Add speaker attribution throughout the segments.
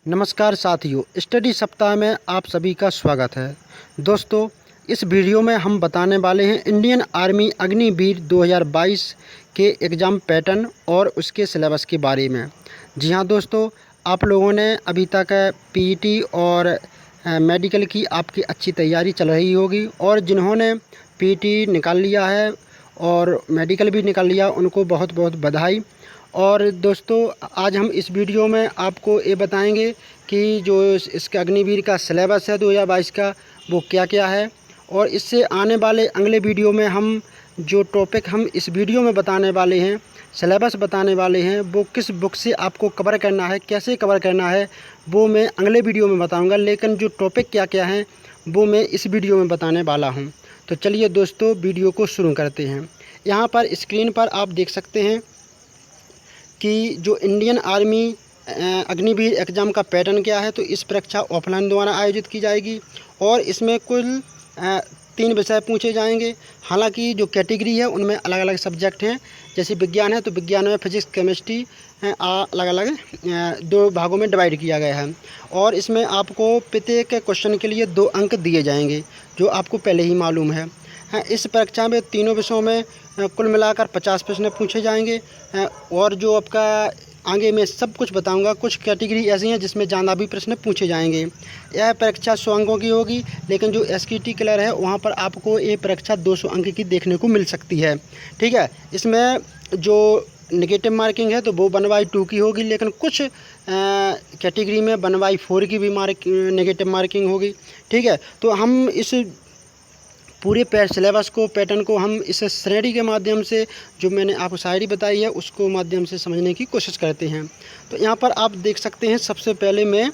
Speaker 1: नमस्कार साथियों, स्टडी सप्ताह में आप सभी का स्वागत है। दोस्तों, इस वीडियो में हम बताने वाले हैं इंडियन आर्मी अग्निवीर 2022 के एग्ज़ाम पैटर्न और उसके सिलेबस के बारे में। जी हाँ दोस्तों, आप लोगों ने अभी तक पीईटी और मेडिकल की आपकी अच्छी तैयारी चल रही होगी, और जिन्होंने पीईटी निकाल लिया है और मेडिकल भी निकाल लिया, उनको बहुत बहुत बधाई। और दोस्तों, आज हम इस वीडियो में आपको ये बताएंगे कि जो इसका अग्निवीर का सिलेबस है 2022 का, वो क्या क्या है। और इससे आने वाले अगले वीडियो में हम जो टॉपिक हम इस वीडियो में बताने वाले हैं, सिलेबस बताने वाले हैं, वो किस बुक से आपको कवर करना है, कैसे कवर करना है, वो मैं अगले वीडियो में बताऊंगा। लेकिन जो टॉपिक क्या क्या हैं वो मैं इस वीडियो में बताने वाला हूं। तो चलिए दोस्तों, वीडियो को शुरू करते हैं। यहाँ पर स्क्रीन पर आप देख सकते हैं कि जो इंडियन आर्मी अग्निवीर एग्ज़ाम का पैटर्न क्या है। तो इस परीक्षा ऑफलाइन द्वारा आयोजित की जाएगी और इसमें कुल 3 विषय पूछे जाएंगे। हालांकि जो कैटेगरी है उनमें अलग अलग सब्जेक्ट हैं। जैसे विज्ञान है तो विज्ञान में फिजिक्स, केमिस्ट्री अलग अलग 2 भागों में डिवाइड किया गया है। और इसमें आपको प्रत्येक क्वेश्चन के लिए 2 अंक दिए जाएंगे, जो आपको पहले ही मालूम है। इस परीक्षा में तीनों विषयों में कुल मिलाकर 50 प्रश्न पूछे जाएंगे। और जो आपका आगे मैं सब कुछ बताऊंगा। कुछ कैटेगरी ऐसी हैं जिसमें ज़्यादा भी प्रश्न पूछे जाएंगे। यह परीक्षा 100 अंकों की होगी, लेकिन जो एसकेटी क्लियर है वहां पर आपको ये परीक्षा 200 अंक की देखने को मिल सकती है। ठीक है, इसमें जो नेगेटिव मार्किंग है तो वो 1/2 की होगी, लेकिन कुछ कैटेगरी में 1/4 की भी नेगेटिव मार्किंग होगी। ठीक है, तो हम इस पूरे सिलेबस को, पैटर्न को हम इस श्रेणी के माध्यम से, जो मैंने आपको शायरी बताई है उसको माध्यम से समझने की कोशिश करते हैं। तो यहाँ पर आप देख सकते हैं, सबसे पहले मैं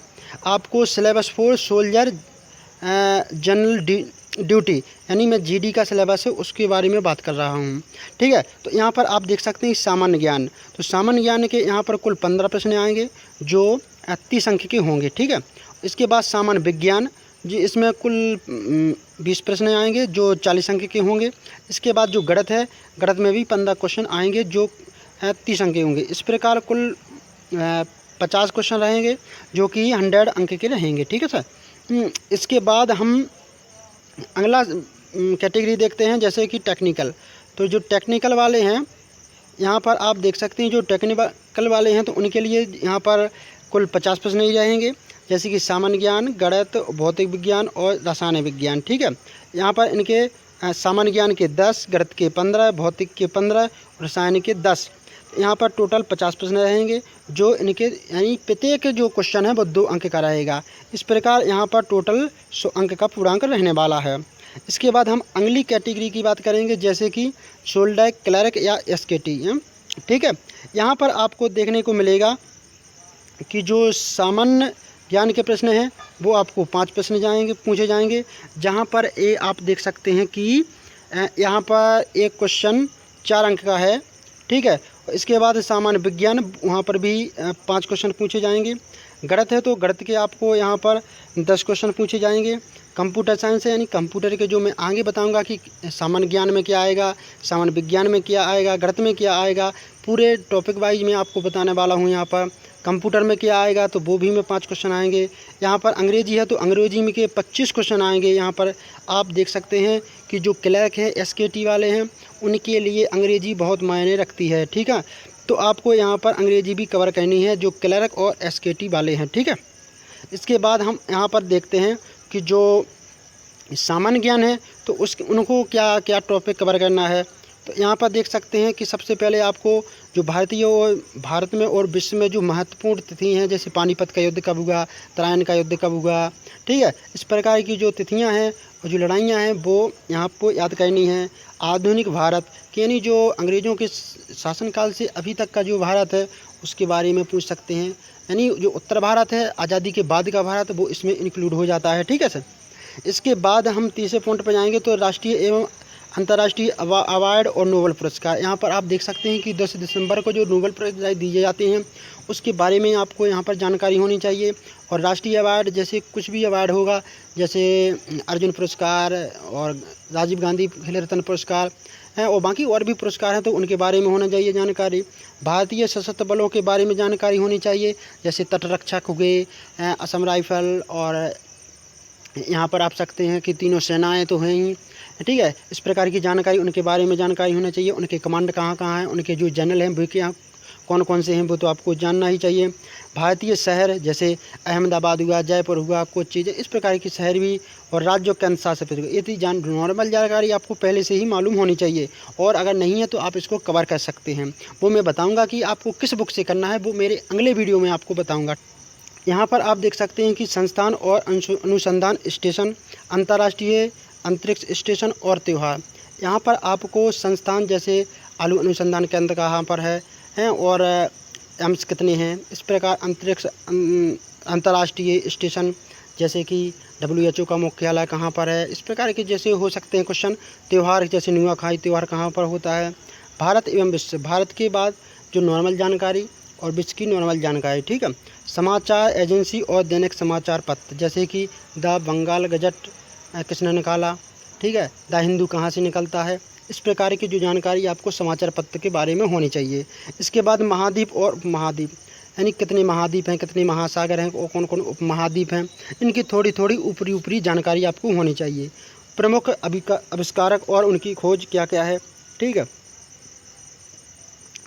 Speaker 1: आपको syllabus for soldier general duty, यानी मैं जीडी का सिलेबस है उसके बारे में बात कर रहा हूँ। ठीक है, तो यहाँ पर आप देख सकते हैं सामान्य ज्ञान। तो सामान्य ज्ञान के यहाँ पर कुल 15 प्रश्न आएंगे जो 30 अंक के होंगे। ठीक है, इसके बाद सामान्य विज्ञान जी, इसमें कुल 20 प्रश्न आएंगे जो 40 अंक के होंगे। इसके बाद जो गणित है, गणित में भी 15 क्वेश्चन आएंगे जो 30 अंक के होंगे। इस प्रकार कुल 50 क्वेश्चन रहेंगे जो कि 100 अंक के रहेंगे। ठीक है सर। इसके बाद हम अगला कैटेगरी देखते हैं, जैसे कि टेक्निकल। तो जो टेक्निकल वाले हैं, यहाँ पर आप देख सकते हैं, जो टेक्निकल वाले हैं तो उनके लिए यहाँ पर कुल 50 प्रश्न ही रहेंगे, जैसे कि सामान्य ज्ञान, गणित, भौतिक विज्ञान और रसायन विज्ञान। ठीक है, यहाँ पर इनके सामान्य ज्ञान के 10, गणित के 15, भौतिक के 15, रसायन के 10, यहाँ पर टोटल 50 प्रश्न रहेंगे जो इनके, यानी प्रत्येक जो क्वेश्चन है वो 2 अंक का रहेगा। इस प्रकार यहाँ पर टोटल 100 अंक का पूर्णांक रहने वाला है। इसके बाद हम अगली कैटेगरी की बात करेंगे, जैसे कि सोल्जर क्लर्क या एसकेटी। ठीक है, यहाँ पर आपको देखने को मिलेगा कि जो सामान्य ज्ञान के प्रश्न हैं वो आपको 5 प्रश्न पूछे जाएंगे, जहाँ पर ये आप देख सकते हैं कि यहाँ पर एक क्वेश्चन 4 अंक का है। ठीक है, इसके बाद सामान्य विज्ञान, वहाँ पर भी 5 क्वेश्चन पूछे जाएंगे। गणित है तो गणित के आपको यहाँ पर 10 क्वेश्चन पूछे जाएंगे। कंप्यूटर साइंस है, यानी कंप्यूटर के जो मैं आगे बताऊंगा कि सामान्य ज्ञान में क्या आएगा, सामान्य विज्ञान में क्या आएगा, गणित में क्या आएगा, पूरे टॉपिक वाइज मैं आपको बताने वाला हूँ। यहाँ पर कंप्यूटर में क्या आएगा तो वो भी में 5 क्वेश्चन आएंगे। यहाँ पर अंग्रेजी है तो अंग्रेजी में के 25 क्वेश्चन आएंगे। यहाँ पर आप देख सकते हैं कि जो क्लर्क है, एसकेटी वाले हैं, उनके लिए अंग्रेजी बहुत मायने रखती है। ठीक है, तो आपको यहाँ पर अंग्रेजी भी कवर करनी है, जो क्लर्क और एसकेटी वाले हैं। ठीक है, इसके बाद हम यहाँ पर देखते हैं कि जो सामान्य ज्ञान है तो उनको क्या क्या टॉपिक कवर करना है। तो यहाँ पर देख सकते हैं कि सबसे पहले आपको जो भारत में और विश्व में जो महत्वपूर्ण तिथि हैं, जैसे पानीपत का युद्ध कब हुआ, तराइन का युद्ध कब हुआ, ठीक है, इस प्रकार की जो तिथियां हैं और जो लड़ाइयां हैं वो यहाँ आपको याद करनी है। आधुनिक भारत, यानी जो अंग्रेज़ों के शासनकाल से अभी तक का जो भारत है उसके बारे में पूछ सकते हैं, यानी जो उत्तर भारत है, आज़ादी के बाद का भारत, वो इसमें इंक्लूड हो जाता है। ठीक है सर। इसके बाद हम तीसरे पॉइंट पर जाएंगे, तो राष्ट्रीय एवं अंतर्राष्ट्रीय अवार्ड और नोबेल पुरस्कार। यहाँ पर आप देख सकते हैं कि 10 दिसंबर को जो नोबेल पुरस्कार दिए जाते हैं उसके बारे में आपको यहाँ पर जानकारी होनी चाहिए। और राष्ट्रीय अवार्ड, जैसे कुछ भी अवार्ड होगा, जैसे अर्जुन पुरस्कार और राजीव गांधी खेल रत्न पुरस्कार, हैं, और बाकी और भी पुरस्कार हैं तो उनके बारे में होना चाहिए जानकारी। भारतीय सशस्त्र बलों के बारे में जानकारी होनी चाहिए, जैसे तटरक्षक हो गए, असम राइफल, और यहाँ पर आप सकते हैं कि तीनों सेनाएं तो हैं ही, ठीक है। इस प्रकार की जानकारी उनके बारे में जानकारी होना चाहिए। उनके कमांड कहाँ कहाँ हैं, उनके जो जनरल हैं वो क्या कौन कौन से हैं वो तो आपको जानना ही चाहिए। भारतीय शहर जैसे अहमदाबाद हुआ, जयपुर हुआ, कुछ चीज़ें इस प्रकार की शहर भी, और राज्यों केंद्र शासित प्रदेश, ये थी नॉर्मल जानकारी आपको पहले से ही मालूम होनी चाहिए, और अगर नहीं है तो आप इसको कवर कर सकते हैं। वो मैं बताऊँगा कि आपको किस बुक से करना है, वो मेरे अगले वीडियो में आपको बताऊँगा। यहाँ पर आप देख सकते हैं कि संस्थान और अनुसंधान स्टेशन, अंतर्राष्ट्रीय अंतरिक्ष स्टेशन और त्यौहार। यहाँ पर आपको संस्थान जैसे अणु अनुसंधान केंद्र कहाँ पर है और एम्स कितने हैं, इस प्रकार अंतरिक्ष अंतर्राष्ट्रीय स्टेशन जैसे कि WHO का मुख्यालय कहाँ पर है, इस प्रकार के जैसे हो सकते हैं क्वेश्चन। त्यौहार जैसे नुआखाई त्यौहार कहाँ पर होता है। भारत एवं विश्व, भारत के बाद जो नॉर्मल जानकारी और विश्व की नॉर्मल जानकारी, ठीक है। समाचार एजेंसी और दैनिक समाचार पत्र जैसे कि द बंगाल गजट किसने निकाला, ठीक है, द हिंदू कहाँ से निकलता है, इस प्रकार की जो जानकारी आपको समाचार पत्र के बारे में होनी चाहिए। इसके बाद महाद्वीप और उपमहाद्वीप, यानी कितने महाद्वीप हैं, कितने महासागर हैं और कौन कौन उपमहाद्वीप हैं, इनकी थोड़ी थोड़ी ऊपरी जानकारी आपको होनी चाहिए। प्रमुख आविष्कारक और उनकी खोज क्या क्या है, ठीक है।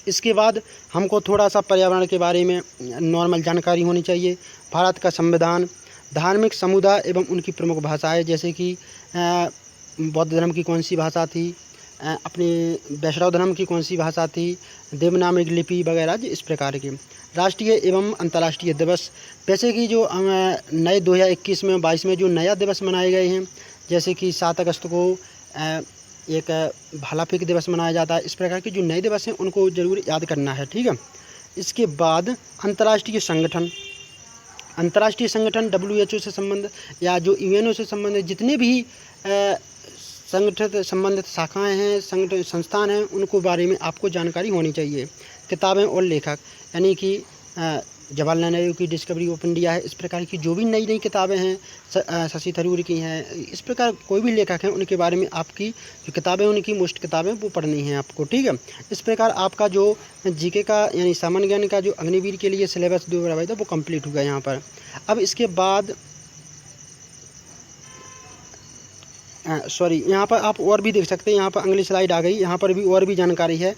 Speaker 1: इसके बाद हमको थोड़ा सा पर्यावरण के बारे में नॉर्मल जानकारी होनी चाहिए। भारत का संविधान, धार्मिक समुदाय एवं उनकी प्रमुख भाषाएं जैसे कि बौद्ध धर्म की कौन सी भाषा थी, अपने वैष्णव धर्म की कौन सी भाषा थी, देवनागरी लिपि वगैरह इस प्रकार के। राष्ट्रीय एवं अंतर्राष्ट्रीय दिवस, जैसे कि जो नए 2021 में 22 में जो नया दिवस मनाए गए हैं, जैसे कि 7 अगस्त को एक भाला फेंक दिवस मनाया जाता है। इस प्रकार के जो नए दिवस हैं उनको ज़रूर याद करना है, ठीक है। इसके बाद अंतर्राष्ट्रीय संगठन, अंतर्राष्ट्रीय संगठन WHO से संबंधित या जो UNO से संबंधित जितने भी संगठित संबंधित शाखाएं हैं, संगठन संस्थान हैं, उनको बारे में आपको जानकारी होनी चाहिए। किताबें और लेखक, यानी कि जवाहरलाल नेहरू की डिस्कवरी ऑफ इंडिया है, इस प्रकार की जो भी नई नई किताबें हैं, शशि थरूर की हैं, इस प्रकार कोई भी लेखक हैं उनके बारे में आपकी जो किताबें, उनकी मोस्ट किताबें वो पढ़नी हैं आपको, ठीक है। इस प्रकार आपका जो GK का यानी सामान्य ज्ञान का जो अग्निवीर के लिए सिलेबस 2022 था वो कंप्लीट हो गया यहाँ पर। अब इसके बाद यहाँ पर आप और भी देख सकते हैं, यहाँ पर अगली स्लाइड आ गई, यहाँ पर भी और भी जानकारी है।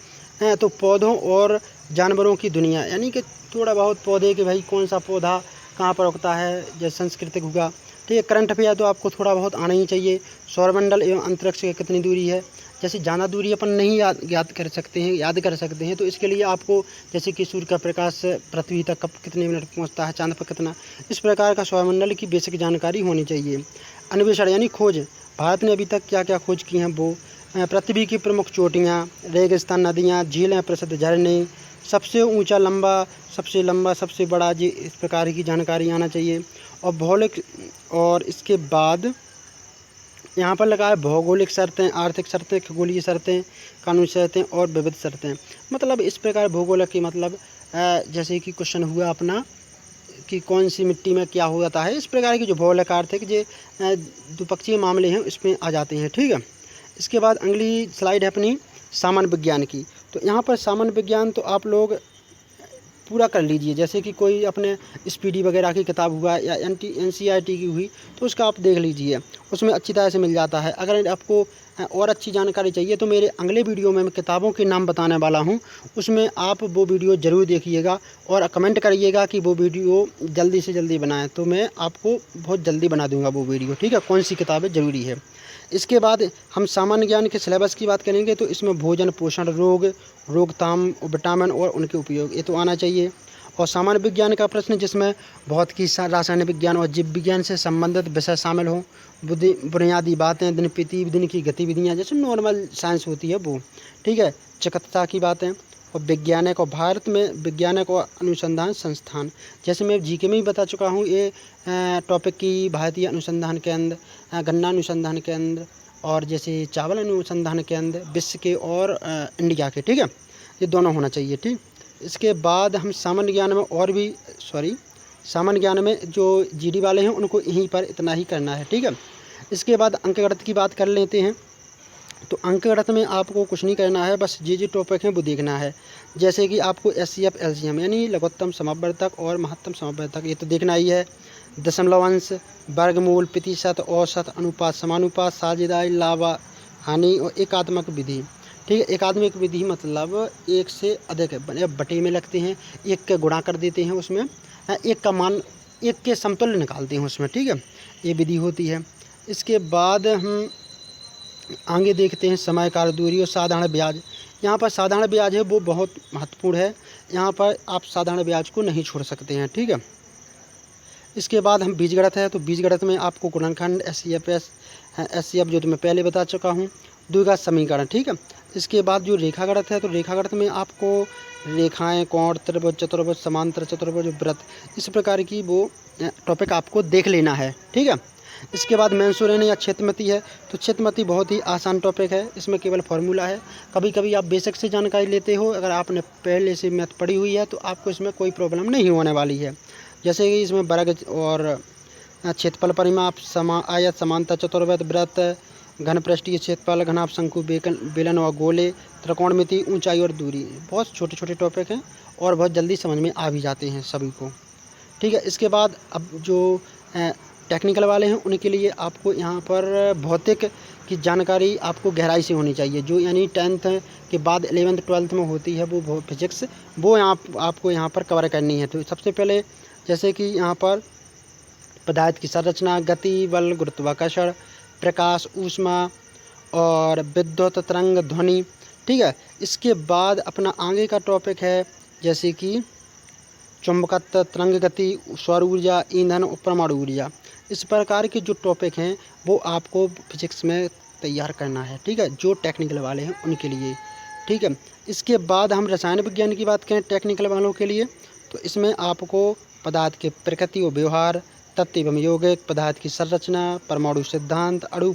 Speaker 1: तो पौधों और जानवरों की दुनिया, यानी कि थोड़ा बहुत पौधे के भाई कौन सा पौधा कहाँ पर उगता है, जैसे सांस्कृतिक होगा, ठीक है। करंट अफेयर तो आपको थोड़ा बहुत आना ही चाहिए। सौरमंडल एवं अंतरिक्ष की कितनी दूरी है, जैसे ज़्यादा दूरी अपन नहीं याद कर सकते हैं तो इसके लिए आपको जैसे कि सूर्य का प्रकाश पृथ्वी तक कब कितने मिनट पहुँचता है, चांद पर कितना, इस प्रकार का सौरमंडल की बेसिक जानकारी होनी चाहिए। अन्वेषण यानी खोज, भारत ने अभी तक क्या क्या खोज की हैं वो, पृथ्वी की प्रमुख चोटियाँ, रेगिस्तान, नदियाँ, झीलें, प्रसिद्ध झरने, सबसे ऊंचा लंबा, सबसे लंबा, सबसे बड़ा, जी इस प्रकार की जानकारी आना चाहिए। और भौगोलिक, और इसके बाद यहाँ पर लगा है भौगोलिक शर्तें, आर्थिक शर्तें, खगोलीय शर्तें, कानूनी शर्तें और विविध शर्तें। मतलब इस प्रकार भौगोलिक की मतलब जैसे कि क्वेश्चन हुआ अपना कि कौन सी मिट्टी में क्या हो जाता है, इस प्रकार की जो भौगोलिक आर्थिक जो द्विपक्षीय मामले हैं इसमें आ जाते हैं, ठीक है। इसके बाद अगली स्लाइड है अपनी सामान्य विज्ञान की। तो यहाँ पर सामान्य विज्ञान तो आप लोग पूरा कर लीजिए, जैसे कि कोई अपने स्पीडी वगैरह की किताब हुआ या NCERT की हुई तो उसका आप देख लीजिए, उसमें अच्छी तरह से मिल जाता है। अगर आपको और अच्छी जानकारी चाहिए तो मेरे अगले वीडियो में मैं किताबों के नाम बताने वाला हूं, उसमें आप वो वीडियो ज़रूर देखिएगा और कमेंट करिएगा कि वो वीडियो जल्दी से जल्दी बनाएं, तो मैं आपको बहुत जल्दी बना दूंगा वो वीडियो, ठीक है, कौन सी किताबें ज़रूरी है। इसके बाद हम सामान्य ज्ञान के सिलेबस की बात करेंगे तो इसमें भोजन, पोषण, रोकथाम, विटामिन और उनके उपयोग ये तो आना चाहिए। और सामान्य विज्ञान का प्रश्न जिसमें भौतिकी, रासायनिक विज्ञान और जीव विज्ञान से संबंधित विषय शामिल हों, बुनियादी बातें, दिन प्रतिदिन की गतिविधियाँ जैसे नॉर्मल साइंस होती है वो, ठीक है, चिकित्सा की बातें, और वैज्ञानिक और भारत में वैज्ञानिक और अनुसंधान संस्थान, जैसे मैं GK में ही बता चुका हूँ ये टॉपिक की भारतीय अनुसंधान केंद्र, गन्ना अनुसंधान केंद्र और जैसे चावल अनुसंधान केंद्र विश्व के और इंडिया के, ठीक है, ये दोनों होना चाहिए, ठीक। इसके बाद हम सामान्य ज्ञान में और भी सामान्य ज्ञान में जो GD वाले हैं उनको यहीं पर इतना ही करना है, ठीक है। इसके बाद अंकगणित की बात कर लेते हैं। तो अंकगणित में आपको कुछ नहीं करना है, बस ये जो टॉपिक हैं वो देखना है। जैसे कि आपको SCF LCM यानी लघुत्तम समवर्तक और महत्तम समवर्तक ये तो देखना ही है। दशमलव अंश, वर्गमूल, प्रतिशत, औसत, अनुपात, समानुपात, साझेदारी, लाभ, हानि और एकात्मक विधि। ठीक है, एकात्मक विधि मतलब एक से अधिक बटे में लगते हैं, एक का गुणा कर देते हैं उसमें, एक का मान एक के समतुल्य निकालते हैं उसमें। ठीक है, ये विधि होती है। इसके बाद हम आगे देखते हैं समय, कार्य दूरी और साधारण ब्याज। यहाँ पर साधारण ब्याज है वो बहुत महत्वपूर्ण है, यहाँ पर आप साधारण ब्याज को नहीं छोड़ सकते हैं। ठीक है, इसके बाद हम बीजगणित है, तो बीजगणित में आपको गुणनखंड, SCF जो तो मैं पहले बता चुका हूँ, द्विघात समीकरण। ठीक है, इसके बाद जो रेखागणित है, तो रेखागणित में आपको रेखाएं, कोण, त्रिभुज, चतुर्भुज, समांतर चतुर्भुज, व्रत, इस प्रकार की वो टॉपिक आपको देख लेना है। ठीक है, इसके बाद मेंसुरेशन या क्षेत्रमति है, तो क्षेत्रमति बहुत ही आसान टॉपिक है, इसमें केवल फार्मूला है। कभी कभी आप बेसिक से जानकारी लेते हो, अगर आपने पहले से मैथ पढ़ी हुई है तो आपको इसमें कोई प्रॉब्लम नहीं होने वाली है। जैसे कि इसमें वर्ग और क्षेत्रफल, परिमाप, आयत, समांतर चतुर्भुज, व्रत, घन पृष्ठीय क्षेत्रफल, घनाभ, शंकु, बेलन और गोले, त्रिकोणमिति, ऊंचाई और दूरी, बहुत छोटे छोटे टॉपिक हैं और बहुत जल्दी समझ में आ भी जाते हैं सभी को। ठीक है, इसके बाद अब जो टेक्निकल वाले हैं उनके लिए आपको यहाँ पर भौतिक की जानकारी आपको गहराई से होनी चाहिए, जो यानी 10th के बाद 11th 12th में होती है वो फिजिक्स, वो आपको यहाँ पर कवर करनी है। तो सबसे पहले जैसे कि यहाँ पर पदार्थ की संरचना, गति, बल, गुरुत्वाकर्षण, प्रकाश, ऊष्मा और विद्युत तरंग, ध्वनि। ठीक है, इसके बाद अपना आगे का टॉपिक है जैसे कि चुंबकत्व, तरंग गति, सौर ऊर्जा, ईंधन और परमाणु ऊर्जा। इस प्रकार के जो टॉपिक हैं वो आपको फिजिक्स में तैयार करना है। ठीक है, जो टेक्निकल वाले हैं उनके लिए। ठीक है, इसके बाद हम रसायन विज्ञान की बात करें टेक्निकल वालों के लिए, तो इसमें आपको पदार्थ के प्रकृति और व्यवहार, तत्व एवं यौगिक, पदार्थ की संरचना, परमाणु सिद्धांत, अणु,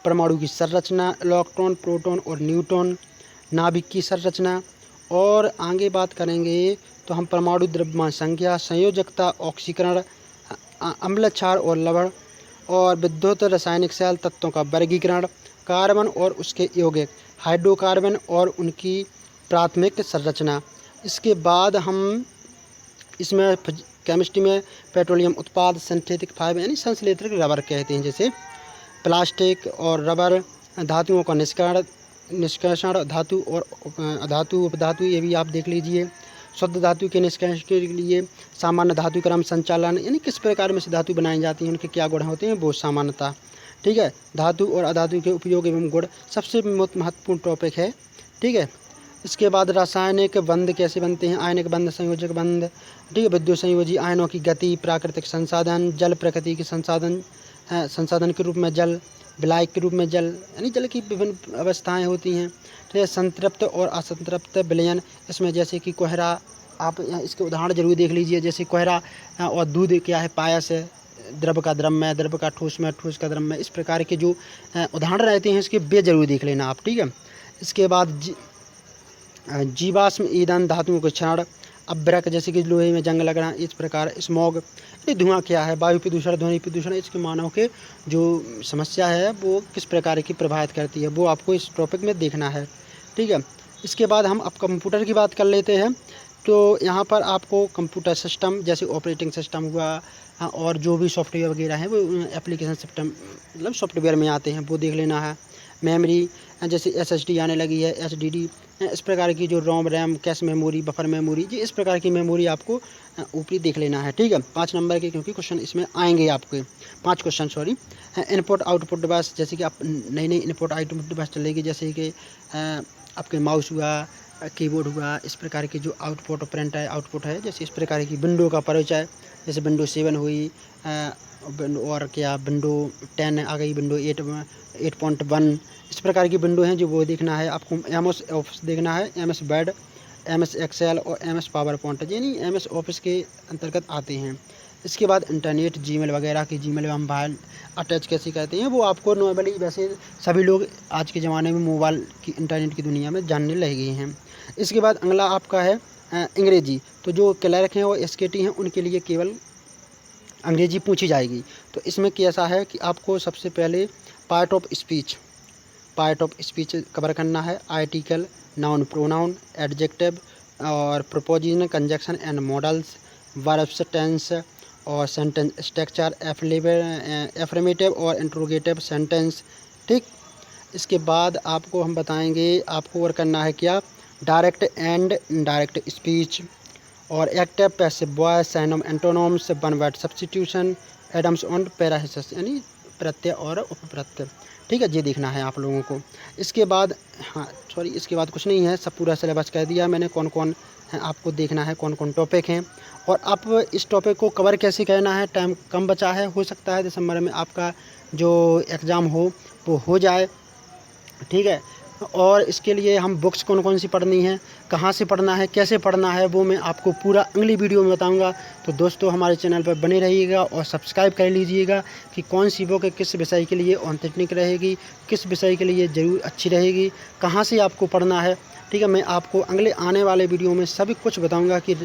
Speaker 1: परमाणु की संरचना, इलेक्ट्रॉन, प्रोटॉन और न्यूट्रॉन, नाभिक की संरचना, और आगे बात करेंगे तो हम परमाणु द्रव्यमान संख्या, संयोजकता, ऑक्सीकरण, अम्ल, क्षार और लवण, और विद्युत रासायनिक सेल तत्वों का वर्गीकरण, कार्बन और उसके यौगिक, हाइड्रोकार्बन और उनकी प्राथमिक संरचना। इसके बाद हम इसमें केमिस्ट्री में पेट्रोलियम उत्पाद, सिंथेटिक फाइबर यानी संश्लेषित रबर कहते हैं, जैसे प्लास्टिक और रबर, धातुओं का निष्कर्षण, धातु और अधातु, उपधातु, ये भी आप देख लीजिए। शुद्ध धातु के निष्कर्षण के लिए सामान्य धातु क्रम संचालन, यानी किस प्रकार में से धातु बनाई जाती हैं, उनके क्या गुण होते हैं, वो सामान्यता। ठीक है, धातु और अधातु के उपयोग एवं गुण सबसे महत्वपूर्ण टॉपिक है। ठीक है, इसके बाद रासायनिक बंध कैसे बनते हैं, आयनिक बंध, संयोजक बंध। ठीक है, विद्युत संयोजी आयनों की गति, प्राकृतिक संसाधन, जल प्रकृति के संसाधन के रूप में जल, विलायक के रूप में जल, यानी जल की विभिन्न अवस्थाएं होती हैं। ठीक है, संतृप्त और असंतृप्त विलयन, इसमें जैसे कि कोहरा, आप इसके उदाहरण जरूर देख लीजिए, जैसे कोहरा और दूध क्या है, पायस है, द्रव का द्रव में, द्रव का ठोस में, ठोस का द्रव में, इस प्रकार के जो उदाहरण रहते हैं इसके वे जरूर देख लेना आप। ठीक है, इसके बाद जीवाश्म ईंधन, धातुओं के क्षरण, अभ्रक जैसे कि लोहे में जंग लगना, इस प्रकार स्मॉग, ये धुआं क्या है, वायु प्रदूषण, ध्वनि प्रदूषण, इसके मानव के जो समस्या है वो किस प्रकार की प्रभावित करती है, वो आपको इस टॉपिक में देखना है। ठीक है, इसके बाद हम अब कंप्यूटर की बात कर लेते हैं। तो यहाँ पर आपको कंप्यूटर सिस्टम जैसे ऑपरेटिंग सिस्टम हुआ और जो भी सॉफ्टवेयर वगैरह है वो एप्लीकेशन सिस्टम मतलब सॉफ्टवेयर में आते हैं, वो देख लेना है। मेमोरी जैसे SSD आने लगी है, HDD, इस प्रकार की जो ROM, RAM, cache memory, buffer memory, जी इस प्रकार की मेमोरी आपको ऊपरी देख लेना है। ठीक है, 5 नंबर के क्योंकि क्वेश्चन इसमें आएंगे आपके 5 question sorry. Input output device, जैसे कि आप नई इनपुट आउटपुट डिवाइस चलेगी, जैसे कि आपके माउस हुआ, कीबोर्ड हुआ, इस प्रकार की जो आउटपुट प्रिंट है, आउटपुट है, जैसे इस प्रकार की विंडो का परिचय, जैसे विंडो 7 हुई और क्या विंडो 10 आ गई, विंडो 8.1, इस प्रकार की विंडो हैं जो वो देखना है आपको। MS ऑफिस देखना है, MS वर्ड, MS एक्सेल और MS पावर पॉइंट, यानी MS ऑफिस के अंतर्गत आते हैं। इसके बाद इंटरनेट, जीमेल वगैरह की, जीमेल में मोबाइल अटैच कैसे कहते हैं, वो आपको नॉर्मली वैसे सभी लोग आज के ज़माने में मोबाइल की इंटरनेट की दुनिया में जानने लग गए हैं। इसके बाद अगला आपका है अंग्रेजी, तो जो क्लर्क हैं और SKT हैं उनके लिए केवल अंग्रेजी पूछी जाएगी। तो इसमें कैसा है कि आपको सबसे पहले part of part of speech cover करना है, आर्टिकल, नाउन, प्रोनाउन, एडजेक्टिव और preposition, conjunction and modals, verbs, tense और सेंटेंस स्ट्रक्चर, एफर्मेटिव और इंट्रोगेटिव सेंटेंस। ठीक, इसके बाद आपको हम बताएंगे आपको और करना है क्या, डायरेक्ट एंड इनडायरेक्ट स्पीच और active passive voice, synonym, antonyms, one word substitution, idioms and phrases यानी प्रत्यय और उपप्रत्यय। ठीक है, ये देखना है आप लोगों को। इसके बाद इसके बाद कुछ नहीं है, सब पूरा सिलेबस कह दिया मैंने, कौन कौन है आपको देखना है, कौन कौन टॉपिक हैं और आप इस टॉपिक को कवर कैसे करना है। टाइम कम बचा है, हो सकता है दिसंबर में आपका जो एग्ज़ाम वो हो जाए। ठीक है, और इसके लिए हम बुक्स कौन कौन सी पढ़नी है, कहाँ से पढ़ना है, कैसे पढ़ना है, वो मैं आपको पूरा अगली वीडियो में बताऊंगा। तो दोस्तों हमारे चैनल पर बने रहिएगा और सब्सक्राइब कर लीजिएगा कि कौन सी बुक किस विषय के लिए ऑथेंटिक रहेगी, किस विषय के लिए ज़रूर अच्छी रहेगी, कहाँ से आपको पढ़ना है। ठीक है, मैं आपको अगले आने वाले वीडियो में सभी कुछ बताऊँगा कि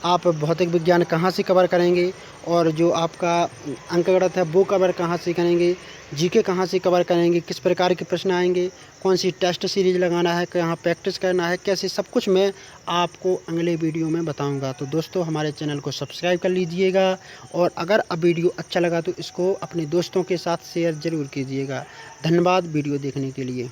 Speaker 1: आप भौतिक विज्ञान कहाँ से कवर करेंगे और जो आपका अंकगणित है वो कवर कहाँ से करेंगे, जीके कहाँ से कवर करेंगे, किस प्रकार के प्रश्न आएंगे, कौन सी टेस्ट सीरीज लगाना है, कहाँ प्रैक्टिस करना है, कैसे, सब कुछ मैं आपको अगले वीडियो में बताऊंगा। तो दोस्तों हमारे चैनल को सब्सक्राइब कर लीजिएगा और अगर अब वीडियो अच्छा लगा तो इसको अपने दोस्तों के साथ शेयर ज़रूर कीजिएगा। धन्यवाद वीडियो देखने के लिए।